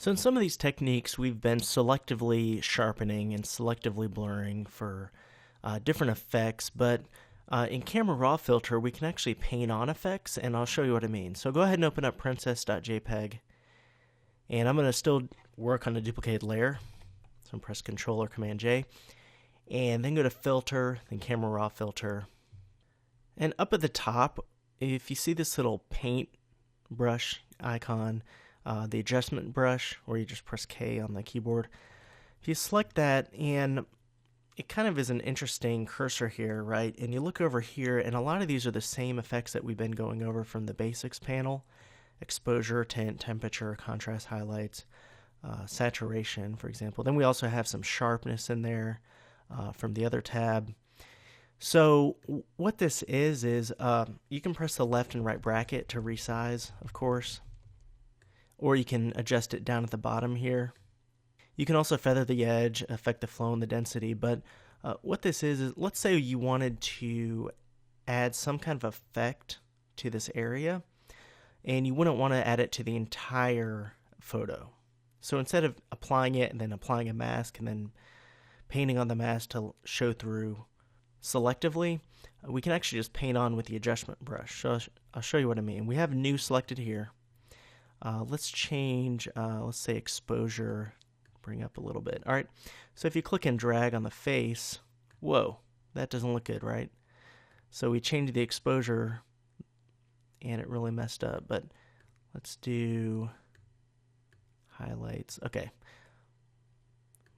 So in some of these techniques, we've been selectively sharpening and selectively blurring for different effects, but in Camera Raw Filter, we can actually paint on effects, and I'll show you what I mean. So go ahead and open up princess.jpg, and I'm going to still work on a duplicated layer. So press Control or Command J, and then go to Filter, then Camera Raw Filter. And up at the top, if you see this little paint brush icon, the adjustment brush, or you just press K on the keyboard, if you select that, and it kind of is an interesting cursor here, right? And you look over here, and a lot of these are the same effects that we've been going over from the basics panel: exposure, tint, temperature, contrast, highlights, saturation, for example. Then we also have some sharpness in there from the other tab. So what this is you can press the left and right bracket to resize, of course, or you can adjust it down at the bottom here. You can also feather the edge, affect the flow and the density, but what this is let's say you wanted to add some kind of effect to this area, and you wouldn't want to add it to the entire photo. So instead of applying it and then applying a mask and then painting on the mask to show through selectively, we can actually just paint on with the adjustment brush. So I'll show you what I mean. We have new selected here. Let's change, let's say exposure, bring up a little bit. All right, so if you click and drag on the face, whoa, that doesn't look good, right? So we changed the exposure and it really messed up, but let's do highlights. Okay,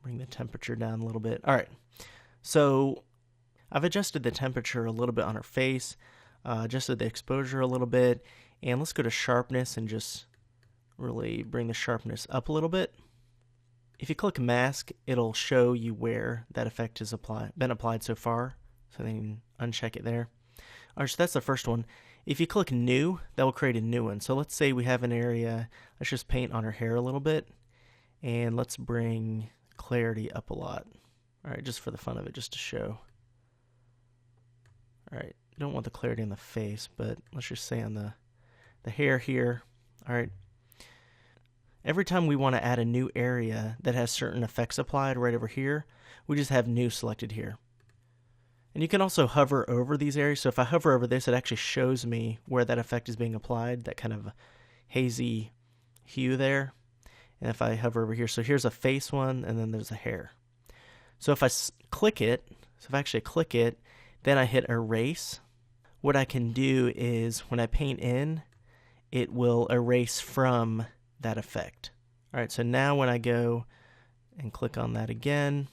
bring the temperature down a little bit. All right, so I've adjusted the temperature a little bit on her face, adjusted the exposure a little bit, and let's go to sharpness and just really bring the sharpness up a little bit. If you click mask, it'll show you where that effect has been applied so far, so then you can uncheck it there. All right, so that's the first one. If you click new, that will create a new one. So let's say we have an area, let's just paint on her hair a little bit, and let's bring clarity up a lot. All right, just for the fun of it, just to show. All right, you don't want the clarity on the face, but let's just say on the hair here. All right. Every time we want to add a new area that has certain effects applied right over here, we just have new selected here. And you can also hover over these areas. So if I hover over this, it actually shows me where that effect is being applied, that kind of hazy hue there. And if I hover over here, so here's a face one, and then there's a hair. So if I click it, so if I actually click it, then I hit erase. What I can do is when I paint in, it will erase from that effect. All right, so now when I go and click on that again,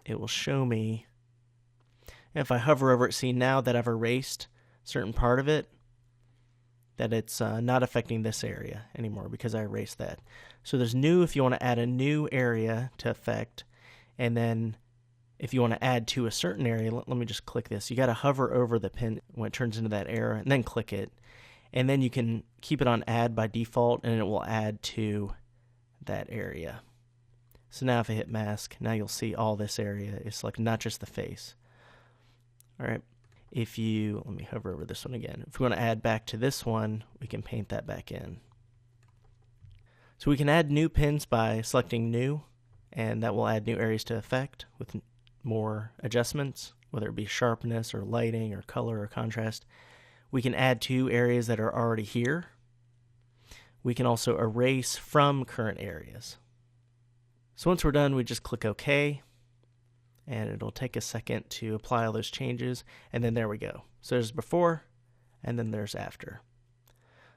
it will show me. And if I hover over it, see now that I've erased a certain part of it, that it's not affecting this area anymore because I erased that. So there's new if you want to add a new area to effect, and then if you want to add to a certain area, let me just click this. You got to hover over the pin when it turns into that arrow, and then click it. And then you can keep it on add by default, and it will add to that area. So now if I hit mask, now you'll see all this area is selected, not just the face. All right, let me hover over this one again. If we want to add back to this one, we can paint that back in. So we can add new pins by selecting new, and that will add new areas to effect with more adjustments, whether it be sharpness or lighting or color or contrast. We can add to areas that are already here. We can also erase from current areas. So once we're done, we just click OK, and it'll take a second to apply all those changes, and then there we go. So there's before, and then there's after.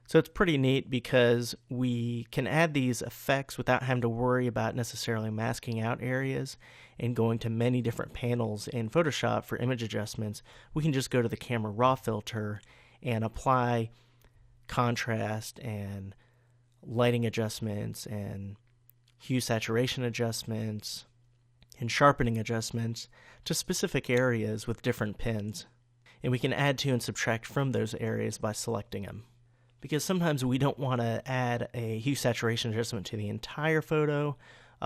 So it's pretty neat because we can add these effects without having to worry about necessarily masking out areas and going to many different panels in Photoshop for image adjustments. We can just go to the Camera Raw filter and apply contrast and lighting adjustments and hue saturation adjustments and sharpening adjustments to specific areas with different pins. And we can add to and subtract from those areas by selecting them. Because sometimes we don't want to add a hue saturation adjustment to the entire photo.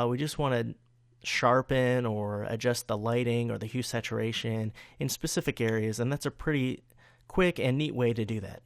We just want to sharpen or adjust the lighting or the hue saturation in specific areas, and that's a pretty quick and neat way to do that.